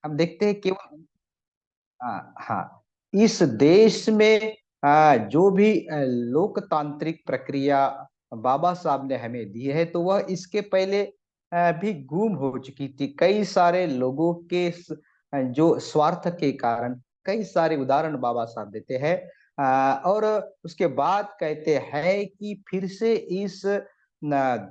हम देखते हैं केवल हाँ, इस देश में जो भी लोकतांत्रिक प्रक्रिया बाबा साहब ने हमें दी है, तो वह इसके पहले भी गुम हो चुकी थी। कई सारे लोगों के जो स्वार्थ के कारण कई सारे उदाहरण बाबा साहब देते हैं। और उसके बाद कहते हैं कि फिर से इस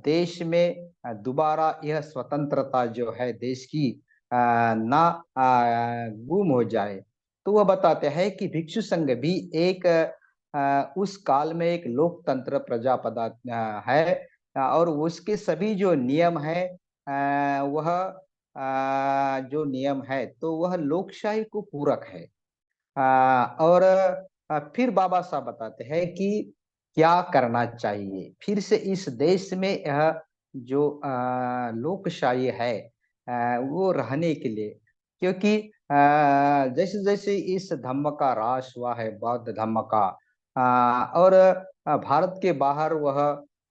देश में दोबारा यह स्वतंत्रता जो है देश की ना गुम हो जाए। तो वह बताते हैं कि भिक्षु संघ भी एक उस काल में एक लोकतंत्र प्रजापदा है। और उसके सभी जो नियम है वह जो नियम है तो वह लोकशाही को पूरक है। और फिर बाबा साहब बताते हैं कि क्या करना चाहिए फिर से इस देश में यह जो लोकशाही है वो रहने के लिए। क्योंकि जैसे जैसे इस धम्म का ह्रास हुआ है, बौद्ध धम्म का, और भारत के बाहर वह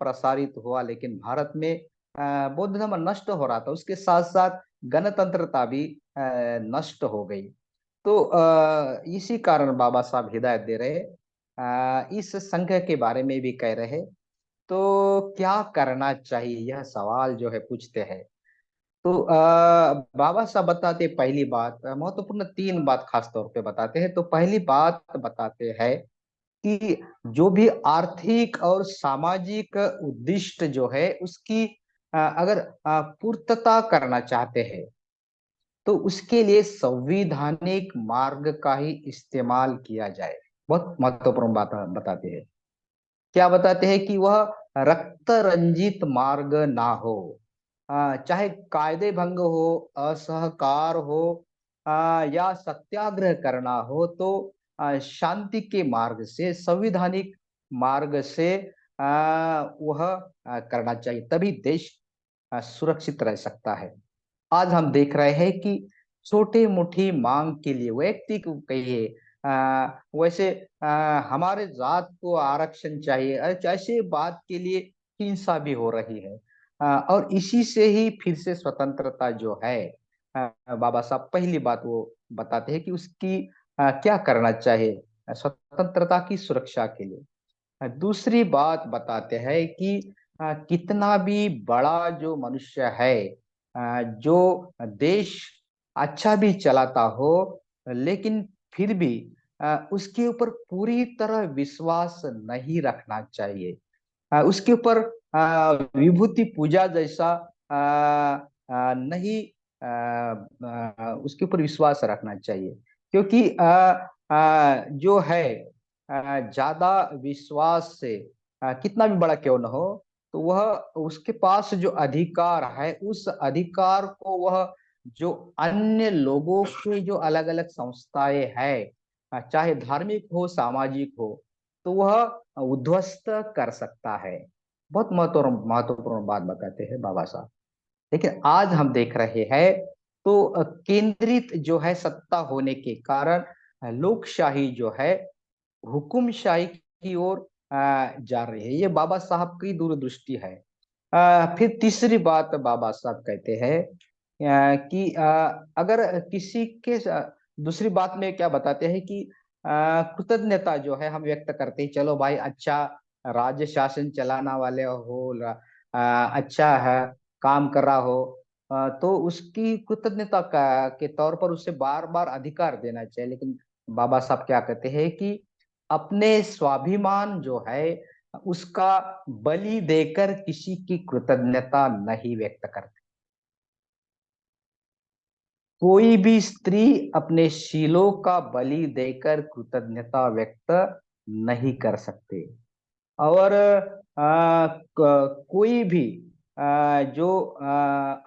प्रसारित हुआ, लेकिन भारत में बौद्ध धर्म नष्ट हो रहा था, उसके साथ साथ गणतंत्रता भी नष्ट हो गई। तो इसी कारण बाबा साहब हिदायत दे रहे, इस संघ के बारे में भी कह रहे। तो क्या करना चाहिए यह सवाल जो है पूछते हैं। तो बाबा साहब बताते पहली बात महत्वपूर्ण तीन बात खास तौर पे बताते हैं। तो पहली बात बताते हैं कि जो भी आर्थिक और सामाजिक उद्दिष्ट जो है उसकी अगर पूर्तता करना चाहते हैं तो उसके लिए संवैधानिक मार्ग का ही इस्तेमाल किया जाए। बहुत महत्वपूर्ण बात बताते हैं। क्या बताते हैं कि वह रक्त रंजित मार्ग ना हो। चाहे कायदे भंग हो, असहकार हो, या सत्याग्रह करना हो, तो शांति के मार्ग से, संविधानिक मार्ग से वह करना चाहिए, तभी देश सुरक्षित रह सकता है। आज हम देख रहे हैं कि छोटे मोटी मांग के लिए व्यक्ति को कहिए, वैसे हमारे जात को आरक्षण चाहिए, ऐसे बात के लिए हिंसा भी हो रही है। और इसी से ही फिर से स्वतंत्रता जो है, बाबा साहब पहली बात वो बताते हैं कि उसकी क्या करना चाहिए स्वतंत्रता की सुरक्षा के लिए। दूसरी बात बताते हैं कि कितना भी बड़ा जो मनुष्य है, जो देश अच्छा भी चलाता हो, लेकिन फिर भी उसके ऊपर पूरी तरह विश्वास नहीं रखना चाहिए। उसके ऊपर विभूति पूजा जैसा नहीं उसके ऊपर विश्वास रखना चाहिए। क्योंकि जो है ज्यादा विश्वास से कितना भी बड़ा क्यों न हो, तो वह उसके पास जो अधिकार है उस अधिकार को वह जो अन्य लोगों के जो अलग अलग संस्थाएं हैं, चाहे धार्मिक हो सामाजिक हो, तो वह उद्ध्वस्त कर सकता है। बहुत महत्वपूर्ण महत्वपूर्ण बात बताते हैं बाबा साहब। लेकिन आज हम देख रहे हैं तो केंद्रित जो है सत्ता होने के कारण लोकशाही जो है हुकुमशाही की ओर जा रही है। ये बाबा साहब की दूरदृष्टि है। फिर तीसरी बात बाबा साहब कहते हैं कि अगर किसी के दूसरी बात में क्या बताते हैं कि कृतज्ञता जो है हम व्यक्त करते हैं, चलो भाई अच्छा राज्य शासन चलाना वाले हो, अच्छा है काम कर रहा हो, तो उसकी कृतज्ञता के तौर पर उसे बार बार अधिकार देना चाहिए। लेकिन बाबा साहब क्या कहते हैं कि अपने स्वाभिमान जो है उसका बलि देकर किसी की कृतज्ञता नहीं व्यक्त करते। कोई भी स्त्री अपने शीलों का बलि देकर कृतज्ञता व्यक्त नहीं कर सकते। और कोई भी जो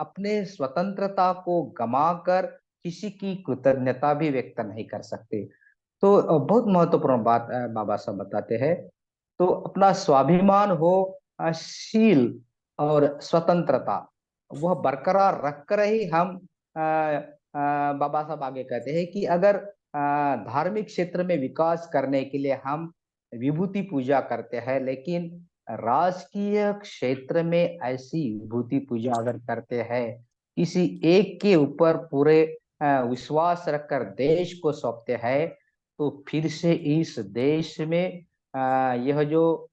अपने स्वतंत्रता को गमाकर किसी की कृतज्ञता भी व्यक्त नहीं कर सकते। तो बहुत महत्वपूर्ण बात बाबा साहब बताते हैं। तो अपना स्वाभिमान हो, शील और स्वतंत्रता वह बरकरार रखकर ही हम बाबा साहब आगे कहते हैं कि अगर धार्मिक क्षेत्र में विकास करने के लिए हम विभूति पूजा करते हैं, लेकिन राजकीय क्षेत्र में ऐसी विभूति पूजा अगर करते हैं किसी एक के ऊपर पूरे विश्वास रखकर देश को सौंपते हैं, तो फिर से इस देश में यह जो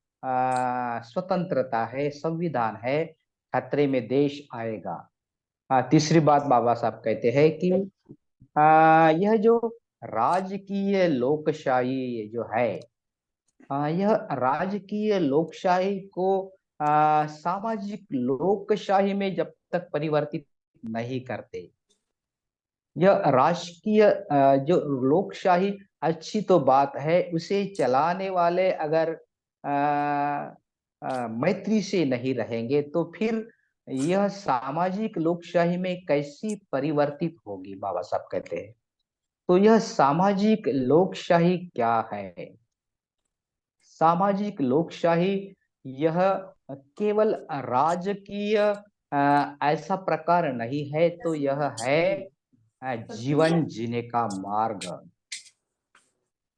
स्वतंत्रता है, संविधान है, खतरे में देश आएगा। तीसरी बात बाबा साहब कहते हैं कि यह जो राजकीय लोकशाही जो है, यह राजकीय लोकशाही को सामाजिक लोकशाही में जब तक परिवर्तित नहीं करते, यह राजकीय जो लोकशाही अच्छी तो बात है, उसे चलाने वाले अगर मैत्री से नहीं रहेंगे तो फिर यह सामाजिक लोकशाही में कैसी परिवर्तित होगी, बाबा साहब कहते हैं। तो यह सामाजिक लोकशाही क्या है? सामाजिक लोकशाही यह केवल राजकीय ऐसा प्रकार नहीं है, तो यह है जीवन जीने का मार्ग।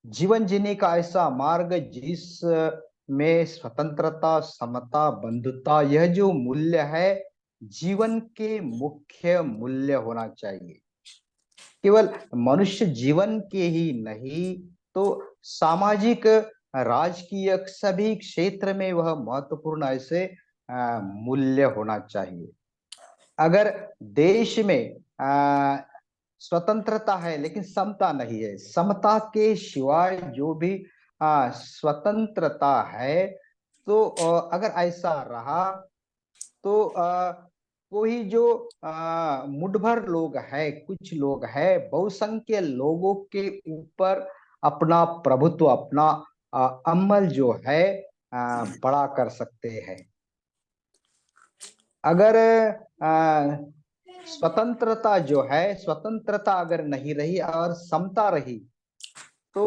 जीवन जीने का ऐसा मार्ग जिस में स्वतंत्रता, समता, बंधुता, यह जो मूल्य है, जीवन के मुख्य मूल्य होना चाहिए। केवल मनुष्य जीवन के ही नहीं, तो सामाजिक, राजकीय सभी क्षेत्र में वह महत्वपूर्ण ऐसे मूल्य होना चाहिए। अगर देश में स्वतंत्रता है लेकिन समता नहीं है, समता के सिवाय जो भी स्वतंत्रता है, तो अगर ऐसा रहा तो कोई जो मुठभर लोग है, कुछ लोग है, बहुसंख्य लोगों के ऊपर अपना प्रभुत्व, अपना अमल जो है बड़ा कर सकते हैं। अगर स्वतंत्रता जो है, स्वतंत्रता अगर नहीं रही और समता रही, तो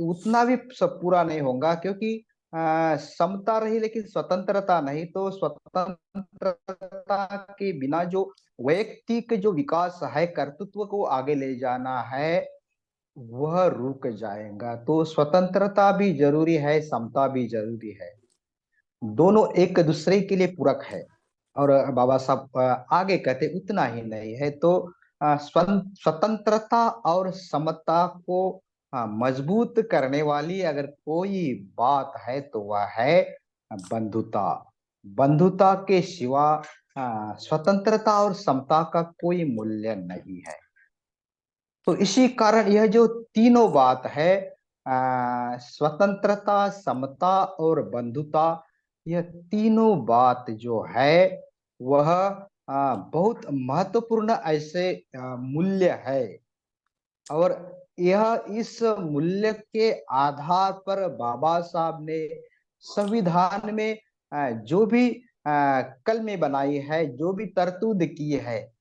उतना भी सब पूरा नहीं होगा, क्योंकि समता रही लेकिन स्वतंत्रता नहीं, तो स्वतंत्रता के बिना जो वैयक्तिक जो विकास है, कर्तृत्व को आगे ले जाना है, वह रुक जाएगा। तो स्वतंत्रता भी जरूरी है, समता भी जरूरी है, दोनों एक दूसरे के लिए पूरक है। और बाबा साहब आगे कहते उतना ही नहीं है, तो स्वतंत्रता और समता को मजबूत करने वाली अगर कोई बात है तो वह है बंधुता। बंधुता के सिवा स्वतंत्रता और समता का कोई मूल्य नहीं है। तो इसी कारण यह जो तीनों बात है, स्वतंत्रता, समता और बंधुता, यह तीनों बात जो है वह बहुत महत्वपूर्ण ऐसे मूल्य है। और यह इस मूल्य के आधार पर बाबा साहब ने संविधान में जो भी कलमे बनाई है, जो भी तरतूद की है,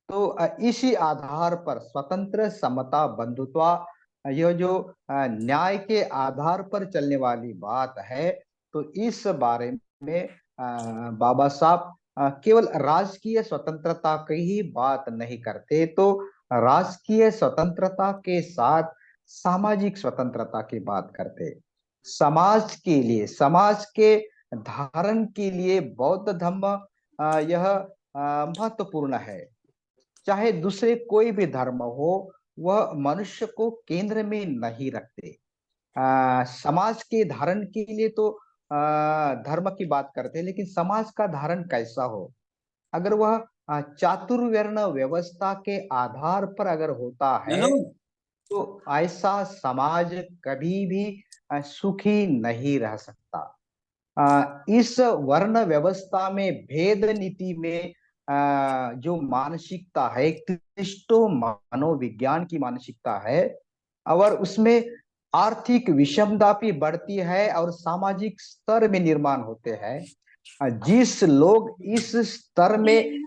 तो इसी आधार पर स्वतंत्र, समता, बंधुत्वा, यह जो न्याय के आधार पर चलने वाली बात है, तो इस बारे में बाबा साहब केवल राजकीय स्वतंत्रता की ही बात नहीं करते, तो राजकीय स्वतंत्रता के साथ सामाजिक स्वतंत्रता की बात करते। समाज के लिए, समाज के धारण के लिए बौद्ध धर्म यह महत्वपूर्ण है। चाहे दूसरे कोई भी धर्म हो, वह मनुष्य को केंद्र में नहीं रखते। समाज के धारण के लिए तो धर्म की बात करते हैं, लेकिन समाज का धारण कैसा हो, अगर वह चातुर्वर्ण व्यवस्था के आधार पर अगर होता है, तो ऐसा समाज कभी भी सुखी नहीं रह सकता। इस वर्ण व्यवस्था में, भेद नीति में जो मानसिकता है, क्रिस्टो मनोविज्ञान की मानसिकता है, और उसमें आर्थिक विषमता भी बढ़ती है और सामाजिक स्तर में निर्माण होते हैं। जिस लोग इस स्तर में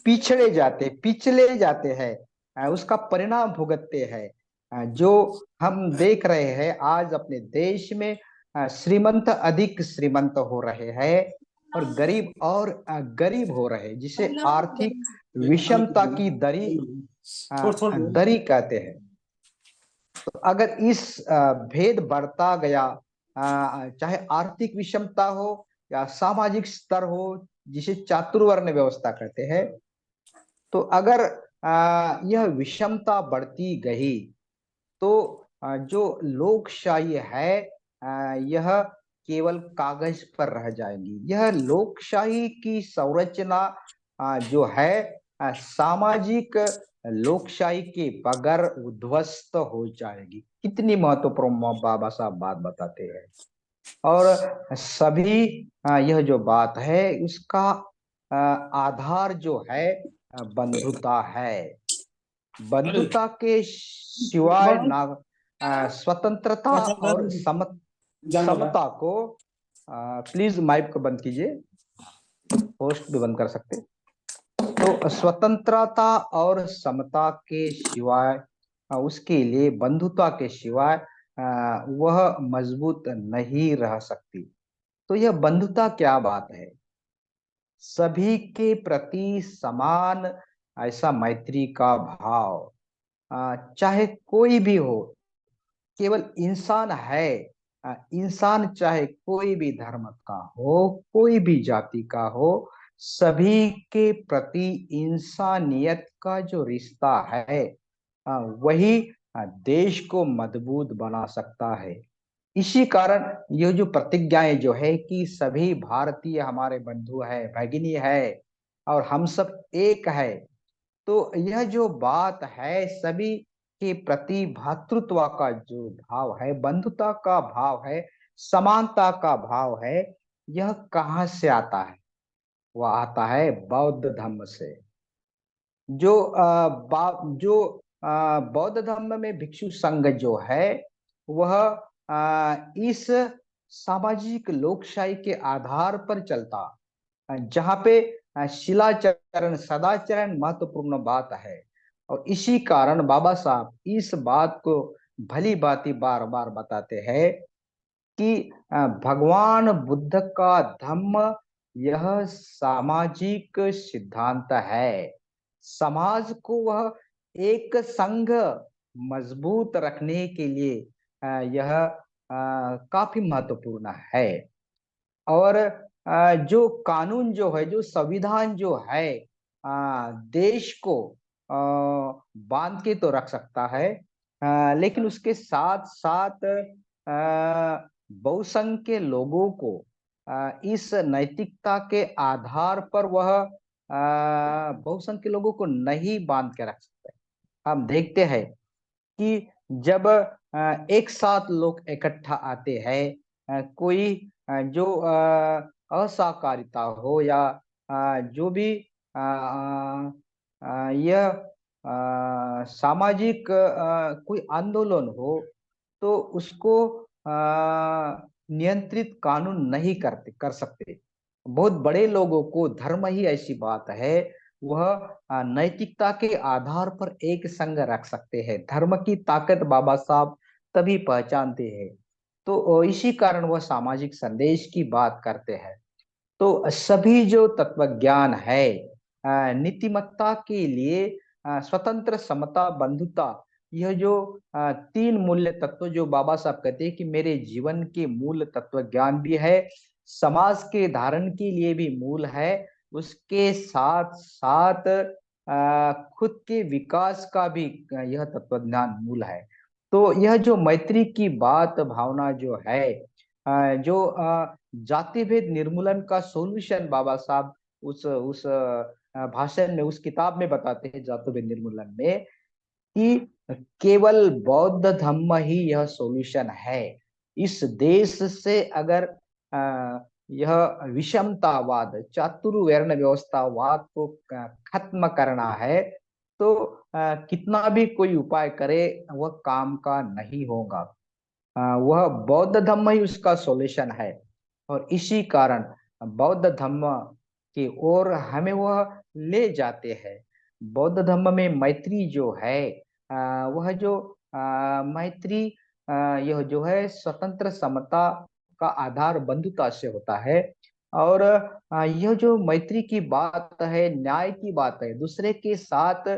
पिछले जाते हैं, उसका परिणाम भुगतते हैं। जो हम देख रहे हैं आज अपने देश में, श्रीमंत अधिक श्रीमंत हो रहे हैं और गरीब हो रहे हैं, जिसे आर्थिक विषमता की दरी कहते हैं। तो अगर इस भेद बढ़ता गया, चाहे आर्थिक विषमता हो या सामाजिक स्तर हो, जिसे चातुर्वर्ण व्यवस्था कहते हैं, तो अगर यह विषमता बढ़ती गई तो जो लोकशाही है यह केवल कागज पर रह जाएगी। यह लोकशाही की संरचना जो है सामाजिक लोकशाही के बगैर उद्ध्वस्त हो जाएगी। कितनी महत्वपूर्ण बाबा साहब बात बताते हैं। और सभी यह जो बात है उसका आधार जो है बंधुता है। अरे बंधुता के सिवाय बड़ा ना स्वतंत्रता और जान वाला। समता को प्लीज माइक को बंद कीजिए, होस्ट भी बंद कर सकते। तो स्वतंत्रता और समता के सिवाय उसके लिए बंधुता के सिवाय वह मजबूत नहीं रह सकती। तो यह बंधुता क्या बात है? सभी के प्रति समान ऐसा मैत्री का भाव, चाहे कोई भी हो, केवल इंसान है। इंसान चाहे कोई भी धर्म का हो, कोई भी जाति का हो, सभी के प्रति इंसानियत का जो रिश्ता है वही देश को मजबूत बना सकता है। इसी कारण ये जो प्रतिज्ञाएं जो है कि सभी भारतीय हमारे बंधु है, भगिनी है और हम सब एक है। तो यह जो बात है सभी के प्रति भातृत्व का जो भाव है, बंधुता का भाव है, समानता का भाव है, यह कहाँ से आता है? वह आता है बौद्ध धर्म से। जो बौद्ध धर्म में भिक्षु संघ जो है वह इस सामाजिक लोकशाही के आधार पर चलता, जहाँ पे शिलाचरण सदाचरण महत्वपूर्ण बात है। और इसी कारण बाबा साहब इस बात को भली भांति बार बार बताते हैं कि भगवान बुद्ध का धम्म यह सामाजिक सिद्धांत है। समाज को वह एक संघ मजबूत रखने के लिए यह काफी महत्वपूर्ण है। और जो कानून जो है, जो संविधान जो है देश को बांध के तो रख सकता है, लेकिन उसके साथ साथ बहुसंख्य के लोगों को इस नैतिकता के आधार पर वह बहुसंख्य के लोगों को नहीं बांध के रख सकते। हम देखते हैं कि जब एक साथ लोग इकट्ठा आते हैं, कोई जो असहकारिता हो या जो भी यह सामाजिक कोई आंदोलन हो, तो उसको नियंत्रित कानून नहीं कर सकते। बहुत बड़े लोगों को धर्म ही ऐसी बात है, वह नैतिकता के आधार पर एक संग रख सकते हैं। धर्म की ताकत बाबा साहब तभी पहचानते हैं। तो इसी कारण वह सामाजिक संदेश की बात करते हैं। तो सभी जो तत्वज्ञान है नीतिमत्ता के लिए स्वतंत्र समता बंधुता, यह जो तीन मूल्य तत्व जो बाबा साहब कहते हैं कि मेरे जीवन के मूल तत्व ज्ञान भी है, समाज के धारण के लिए भी मूल है, उसके साथ साथ खुद के विकास का भी यह तत्व ज्ञान मूल है। तो यह जो मैत्री की बात भावना जो है जो जाति भेद निर्मूलन का सॉल्यूशन बाबा साहब उस भाषण में, उस किताब में बताते हैं जाति भेद निर्मूलन में कि केवल बौद्ध धम्म ही यह सॉल्यूशन है। इस देश से अगर यह विषमतावाद चातुर्वर्ण व्यवस्थावाद को खत्म करना है तो कितना भी कोई उपाय करे वह काम का नहीं होगा। वह बौद्ध धम्म ही उसका सॉल्यूशन है। और इसी कारण बौद्ध धम्म की ओर हमें वह ले जाते हैं। बौद्ध धम्म में मैत्री जो है वह जो मैत्री यह जो है स्वतंत्र समता का आधार बंधुता से होता है। और यह जो मैत्री की बात है, न्याय की बात है, दूसरे के साथ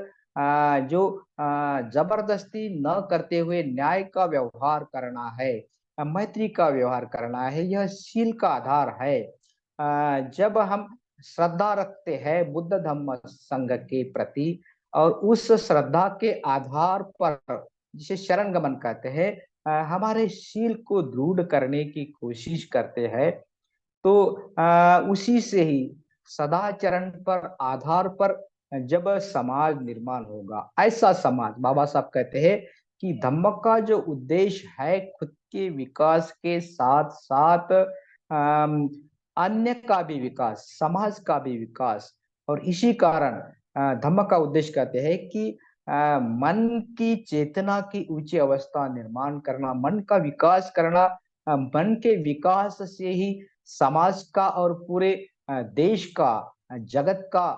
जो जबरदस्ती न करते हुए न्याय का व्यवहार करना है, मैत्री का व्यवहार करना है, यह शील का आधार है। जब हम श्रद्धा रखते हैं बुद्ध धम्म संघ के प्रति, और उस श्रद्धा के आधार पर, जिसे शरण गमन कहते हैं, हमारे शील को दृढ़ करने की कोशिश करते हैं। तो उसी से ही सदाचरण पर आधार पर जब समाज निर्माण होगा, ऐसा समाज, बाबा साहब कहते हैं कि धम्म का जो उद्देश्य है खुद के विकास के साथ साथ अन्य का भी विकास, समाज का भी विकास। और इसी कारण धम्म का उद्देश्य कहते हैं कि मन की चेतना की ऊंची अवस्था निर्माण करना, मन का विकास करना। मन के विकास से ही समाज का और पूरे देश का, जगत का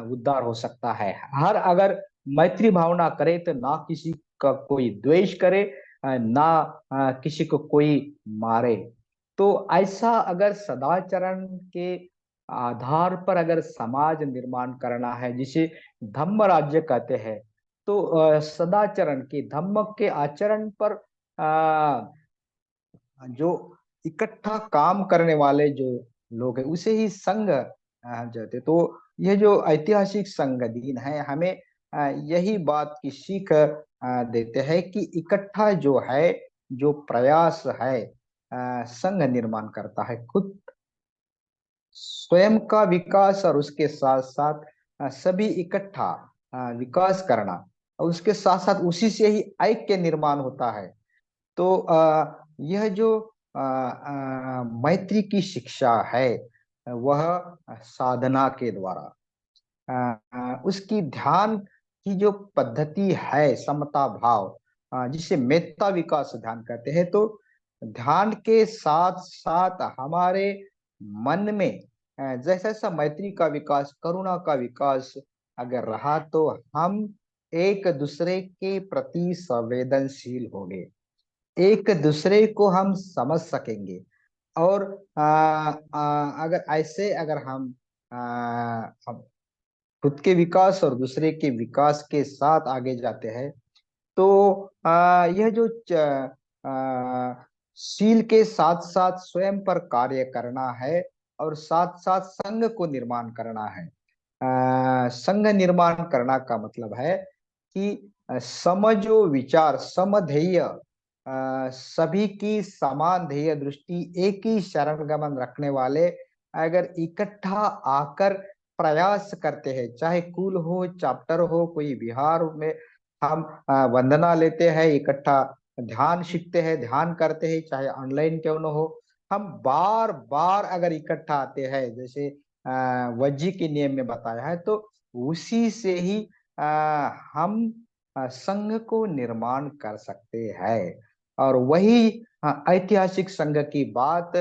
उद्धार हो सकता है। हर अगर मैत्री भावना करे तो ना किसी का कोई द्वेष करे, ना किसी को कोई मारे। तो ऐसा अगर सदाचरण के आधार पर अगर समाज निर्माण करना है, जिसे धम्म राज्य कहते हैं, तो सदाचरण के, धम्म के आचरण पर जो इकट्ठा काम करने वाले जो लोग हैं उसे ही संघ कहते। तो यह जो ऐतिहासिक संघ दिन है हमें यही बात की सीख देते हैं कि इकट्ठा जो है, जो प्रयास है, संघ निर्माण करता है खुद स्वयं का विकास, और उसके साथ साथ सभी इकट्ठा विकास करना, और उसके साथ साथ उसी से ही ऐक्य निर्माण होता है। तो यह जो मैत्री की शिक्षा है वह साधना के द्वारा, उसकी ध्यान की जो पद्धति है, समता भाव, जिसे मेत्ता विकास ध्यान कहते हैं। तो ध्यान के साथ साथ हमारे मन में जैसा जैसा मैत्री का विकास, करुणा का विकास अगर रहा, तो हम एक दूसरे के प्रति संवेदनशील होंगे, एक दूसरे को हम समझ सकेंगे। और अगर ऐसे अगर हम खुद के विकास और दूसरे के विकास के साथ आगे जाते हैं, तो यह जो शील के साथ साथ स्वयं पर कार्य करना है, और साथ साथ संघ को निर्माण करना है। संघ निर्माण करना का मतलब है कि समझो विचार, समध्येय, सभी की समान ध्येय दृष्टि, एक ही शरण गमन रखने वाले अगर इकट्ठा आकर प्रयास करते हैं, चाहे कुल हो, चैप्टर हो, कोई बिहार में हम वंदना लेते हैं, इकट्ठा ध्यान सीखते हैं, ध्यान करते हैं, चाहे ऑनलाइन क्यों न हो, हम बार बार अगर इकट्ठा आते हैं, जैसे वज्जी के नियम में बताया है, तो उसी से ही हम संघ को निर्माण कर सकते हैं। और वही ऐतिहासिक संघ की बात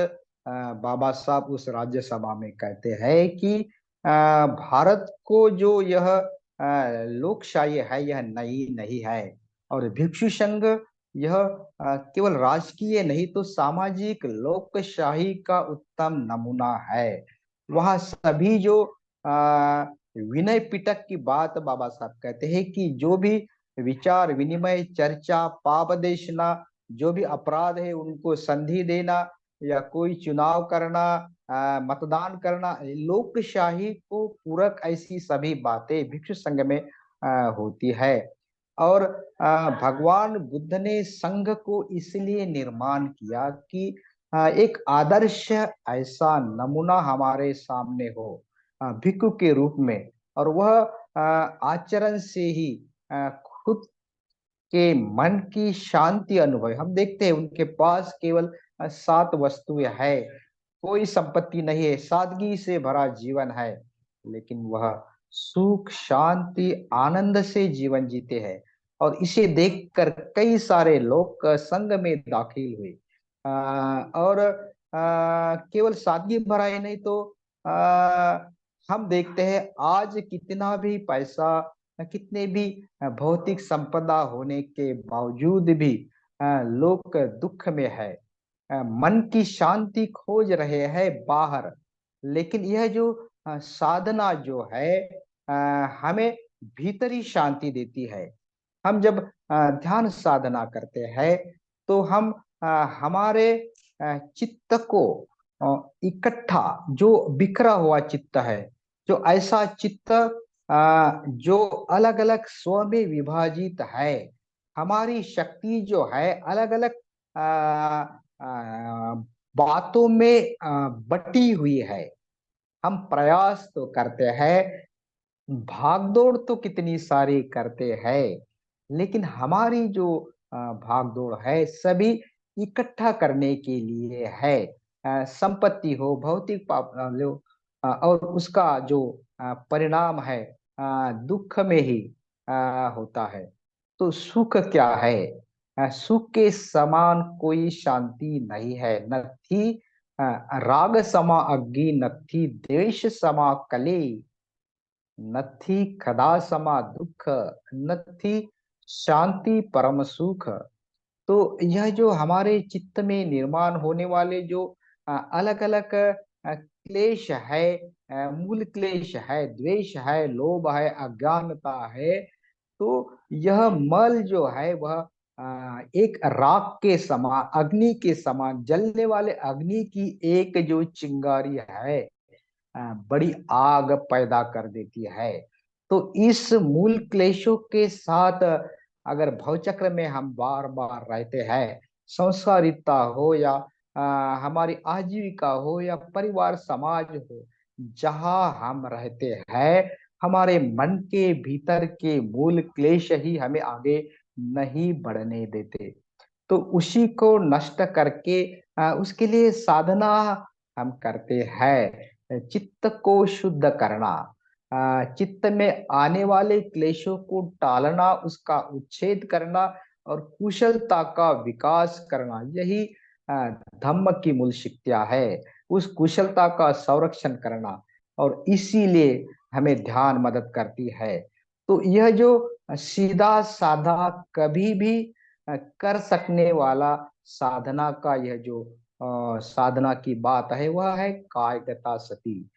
बाबा साहब उस राज्यसभा में कहते हैं कि भारत को जो यह लोकशाही है यह नई नहीं है, और भिक्षु संघ यह केवल राजकीय नहीं तो सामाजिक लोकशाही का उत्तम नमूना है। वह सभी जो विनय पिटक की बात बाबा साहब कहते हैं कि जो भी विचार विनिमय, चर्चा, पापदेशना, जो भी अपराध है उनको संधि देना, या कोई चुनाव करना, मतदान करना, लोकशाही को पूरक ऐसी सभी बातें भिक्षु संघ में होती है। और भगवान बुद्ध ने संघ को इसलिए निर्माण किया कि एक आदर्श ऐसा नमूना हमारे सामने हो भिक्षु के रूप में, और वह आचरण से ही खुद के मन की शांति अनुभव। हम देखते हैं उनके पास केवल 7 वस्तुएं है, कोई संपत्ति नहीं है, सादगी से भरा जीवन है, लेकिन वह सुख, शांति, आनंद से जीवन जीते हैं। और इसे देखकर कई सारे लोग संघ में दाखिल हुए, और केवल सादगी भरा ही नहीं तो हम देखते हैं आज कितना भी पैसा, कितने भी भौतिक संपदा होने के बावजूद भी लोग दुख में है, मन की शांति खोज रहे हैं बाहर। लेकिन यह जो साधना जो है हमें भीतरी शांति देती है। हम जब ध्यान साधना करते हैं तो हम हमारे चित्त को इकट्ठा जो बिखरा हुआ चित्त है, जो ऐसा चित्त जो अलग अलग स्व में विभाजित है, हमारी शक्ति जो है अलग अलग बातों में बटी हुई है। हम प्रयास तो करते हैं, भागदौड़ तो कितनी सारी करते हैं, लेकिन हमारी जो भागदौड़ है सभी इकट्ठा करने के लिए है। संपत्ति हो, भौतिक और उसका जो परिणाम है दुख में ही होता है। तो सुख क्या है? सुख के समान कोई शांति नहीं है। न थी राग समा अग्नि, न थी द्वेष समा कले, न थी खदा समा दुख, न थी शांति परम सुख। तो यह जो हमारे चित्त में निर्माण होने वाले जो अलग अलग क्लेश है, मूल क्लेश है, द्वेष है, लोभ है, अज्ञानता है, तो यह मल जो है वह एक राख के समान, अग्नि के समान, जलने वाले अग्नि की एक जो चिंगारी है, बड़ी आग पैदा कर देती है। तो इस मूल क्लेशों के साथ अगर भवचक्र में हम बार बार रहते हैं, संसारिता हो या हमारी आजीविका हो या परिवार समाज हो, जहां हम रहते हैं, हमारे मन के भीतर के मूल क्लेश ही हमें आगे नहीं बढ़ने देते। तो उसी को नष्ट करके उसके लिए साधना हम करते हैं, चित्त को शुद्ध करना, चित्त में आने वाले क्लेशों को टालना, उसका उच्छेद करना और कुशलता का विकास करना, यही धम्म की मूल शिक्षा है। उस कुशलता का संरक्षण करना, और इसीलिए हमें ध्यान मदद करती है। तो यह जो सीधा साधा कभी भी कर सकने वाला साधना का यह जो साधना की बात है, वह है कायगता सती।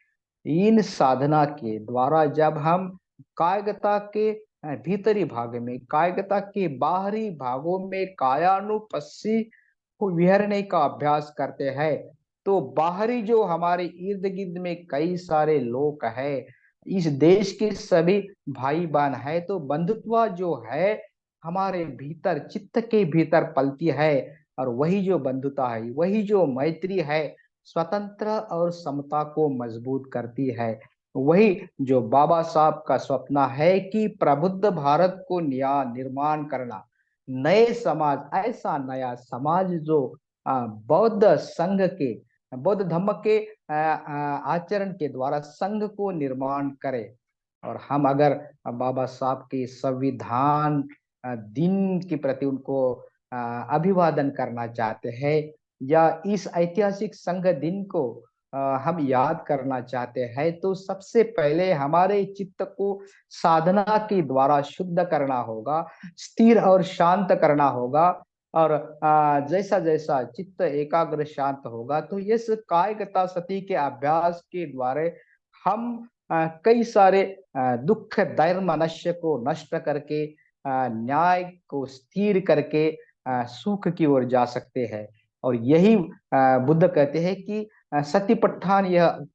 इन साधना के द्वारा जब हम कायगता के भीतरी भाग में, कायगता के बाहरी भागों में कायानुपस्सी को विहरने का अभ्यास करते हैं, तो बाहरी जो हमारे इर्द गिर्द में कई सारे लोग हैं, इस देश के सभी भाई बहन है, तो बंधुत्व जो है हमारे भीतर, चित्त के भीतर पलती है। और वही जो बंधुता है, वही जो मैत्री है, स्वतंत्र और समता को मजबूत करती है। वही जो बाबा साहब का सपना है कि प्रबुद्ध भारत को नया निर्माण करना, नए समाज, ऐसा नया समाज जो बौद्ध संघ के, बौद्ध धर्म के आचरण के द्वारा संघ को निर्माण करे। और हम अगर बाबा साहब के संविधान दिन के प्रति उनको अभिवादन करना चाहते हैं, या इस ऐतिहासिक संघ दिन को हम याद करना चाहते हैं, तो सबसे पहले हमारे चित्त को साधना के द्वारा शुद्ध करना होगा, स्थिर और शांत करना होगा। और जैसा जैसा चित्त एकाग्र शांत होगा, तो इस कायगता सती के अभ्यास के द्वारा हम कई सारे दुख दैर्मनस्य को नष्ट करके, न्याय को स्थिर करके सुख की ओर जा सकते हैं। और यही बुद्ध कहते हैं कि सतिपट्ठान यह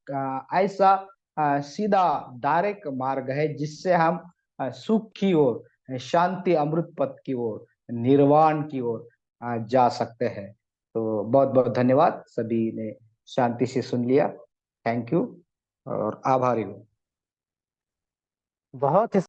ऐसा सीधा डायरेक्ट मार्ग है जिससे हम सुख की ओर, शांति अमृत पथ की ओर, निर्वाण की ओर जा सकते हैं। तो बहुत बहुत धन्यवाद, सभी ने शांति से सुन लिया। थैंक यू और आभारी हूँ। बहुत ही